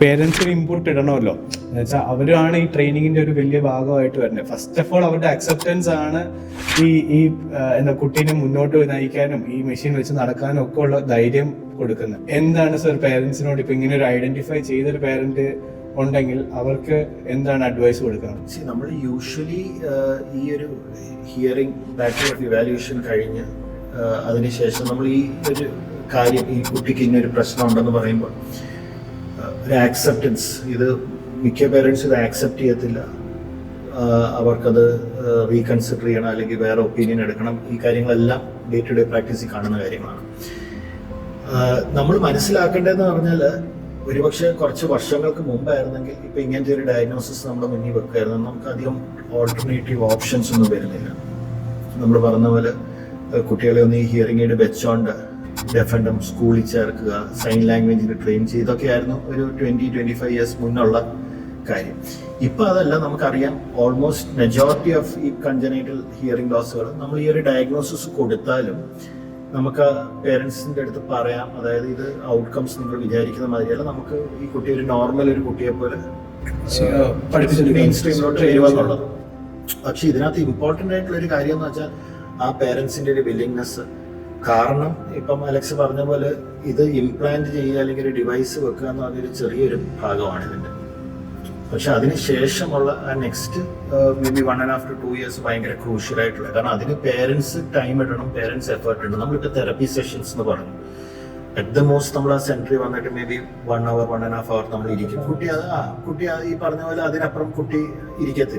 പേരൻസിന് input ഇടണമല്ലോ എന്ന് വെച്ചാൽ അവരാണ് ഈ ട്രെയിനിങ്ങിന്റെ ഒരു വലിയ ഭാഗമായിട്ട് വരുന്നത്. ഫസ്റ്റ് ഓഫ് ഓൾ അവരുടെ അക്സെപ്റ്റൻസ് ആണ് ഈ എന്താ കുട്ടീനെ മുന്നോട്ട് നയിക്കാനും ഈ മെഷീൻ വെച്ച് നടക്കാനും ഒക്കെ ഉള്ള ധൈര്യം കൊടുക്കുന്നത്. എന്താണ് സർ പേരൻസിനോട് ഇപ്പൊ ഇങ്ങനെ ഒരു ഐഡന്റിഫൈ ചെയ്തൊരു പേരന്റ് ഉണ്ടെങ്കിൽ അവർക്ക് എന്താണ് അഡ്വൈസ് കൊടുക്കണം? നമ്മൾ യൂഷ്വലി ഈ ഒരു ഹിയറിംഗ് ബാറ്ററി ഓഫ് ഇവാലുവേഷൻ കഴിഞ്ഞ് അതിനുശേഷം നമ്മൾ ഈ ഒരു കാര്യം ഈ കുട്ടിക്ക് ഇന്നൊരു പ്രശ്നം ഉണ്ടെന്ന് പറയുമ്പോൾ ഒരു ആക്സെപ്റ്റൻസ്, ഇത് മിക്ക പേരൻസ് ഇത് ആക്സെപ്റ്റ് ചെയ്യത്തില്ല, അവർക്കത് റീകൺസിഡർ ചെയ്യണം അല്ലെങ്കിൽ വേറെ ഒപ്പീനിയൻ എടുക്കണം. ഈ കാര്യങ്ങളെല്ലാം ഡേ ടു ഡേ പ്രാക്ടീസിൽ കാണുന്ന കാര്യങ്ങളാണ്. നമ്മൾ മനസ്സിലാക്കേണ്ടതെന്ന് പറഞ്ഞാൽ ഒരുപക്ഷെ കുറച്ച് വർഷങ്ങൾക്ക് മുമ്പായിരുന്നെങ്കിൽ ഇപ്പം ഇങ്ങനത്തെ ഒരു ഡയഗ്നോസിസ് നമ്മുടെ മുന്നിൽ വെക്കായിരുന്നു, നമുക്ക് അധികം ഓൾട്ടർനേറ്റീവ് ഓപ്ഷൻസ് ഒന്നും വരുന്നില്ല. നമ്മൾ പറഞ്ഞ പോലെ കുട്ടികളെ ഒന്ന് ഈ ഹിയറിംഗ് എയ്ഡ് വെച്ചോണ്ട് ഡെഫൻഡം സ്കൂളിൽ ചേർക്കുക, സൈൻ ലാംഗ്വേജിൽ ട്രെയിൻ ചെയ്തൊക്കെയായിരുന്നു ഒരു 20-25 ഇയേഴ്സ് മുന്നുള്ള കാര്യം. ഇപ്പം അതല്ല, നമുക്കറിയാം ഓൾമോസ്റ്റ് മെജോറിറ്റി ഓഫ് ഈ കൺജനൈറ്റൽ ഹിയറിംഗ് ലോസുകൾ നമ്മൾ ഈ ഒരു ഡയഗ്നോസിസ് കൊടുത്താലും നമുക്ക് പേരൻസിൻ്റെ അടുത്ത് പറയാം, അതായത് ഇത് ഔട്ട്കംസ് നിങ്ങൾ വിചാരിക്കുന്ന മാതിരിയല്ല, നമുക്ക് ഈ കുട്ടി ഒരു നോർമൽ ഒരു കുട്ടിയെ പോലെ മെയിൻ സ്ട്രീമിലോട്ട് വരുമെന്നുള്ളത്. പക്ഷെ ഇതിനകത്ത് ഇമ്പോർട്ടൻ്റ് ആയിട്ടുള്ള ഒരു കാര്യം എന്ന് വെച്ചാൽ ആ പേരൻസിൻ്റെ ഒരു വില്ലിങ്നെസ്. കാരണം ഇപ്പം അലക്സ് പറഞ്ഞ പോലെ ഇത് ഇംപ്ലാന്റ് ചെയ്യുക അല്ലെങ്കിൽ ഒരു ഡിവൈസ് വെക്കുക എന്ന് പറഞ്ഞൊരു ചെറിയൊരു ഭാഗമാണ് ഇതിൻ്റെ. പക്ഷെ അതിന് ശേഷമുള്ള ആ next may be 1.5 to 2 years ഭയങ്കര ക്രൂഷ്യൽ ആയിട്ടുള്ള, കാരണം അതിന് പേരൻസ് ടൈം ഇടണം, പേരൻസ് എഫേർട്ട് ഇടണം. നമ്മളിപ്പോൾ തെറപ്പി സെഷൻസ് എന്ന് പറഞ്ഞു, അറ്റ് ദ മോസ്റ്റ് നമ്മൾ ആ സെന്ററിൽ വന്നിട്ട് മേ ബി 1 hour 1.5 hour നമ്മൾ ഇരിക്കും. കുട്ടി ഈ പറഞ്ഞ പോലെ അതിനപ്പുറം കുട്ടി ഇരിക്കത്തില്ല.